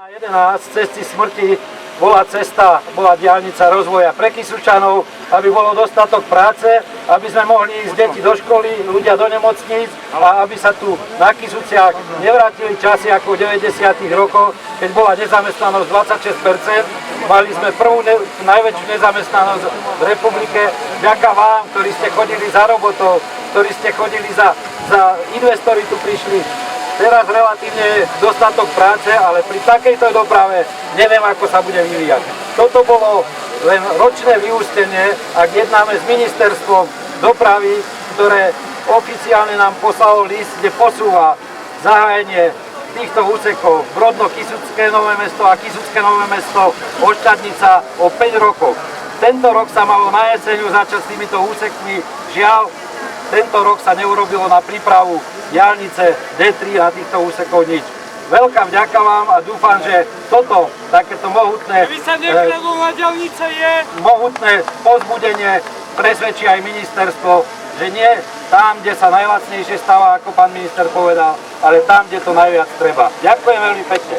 11 cesty smrti bola diaľnica rozvoja pre Kysučanov, aby bolo dostatok práce, aby sme mohli ísť deti do školy, ľudia do nemocníc a aby sa tu na Kysuciach nevrátili časy ako v 90. rokoch, keď bola nezamestnanosť 26%. Mali sme prvú najväčšiu nezamestnanosť v republike. Vďaka vám, ktorí ste chodili za robotou, ktorí ste chodili za investori tu prišli. Teraz relatívne je dostatok práce, ale pri takejto doprave neviem, ako sa bude vyvíjať. Toto bolo len ročné vyústenie, ak jednáme s ministerstvom dopravy, ktoré oficiálne nám poslalo list, kde posúva zahájenie týchto úsekov Brodno-Kysucké Nové Mesto a Kysucké Nové Mesto Oštadnica o 5 rokov. Tento rok sa malo na jeseň začať s týmito úsekmi. Žiaľ, tento rok sa neurobilo na prípravu diaľnice D3 na týchto úsekov nič. Veľká vďaka vám a dúfam, že toto, takéto mohutné povzbudenie presvedčí aj ministerstvo, že nie tam, kde sa najlacnejšie stáva, ako pán minister povedal, ale tam, kde to najviac treba. Ďakujem veľmi pekne.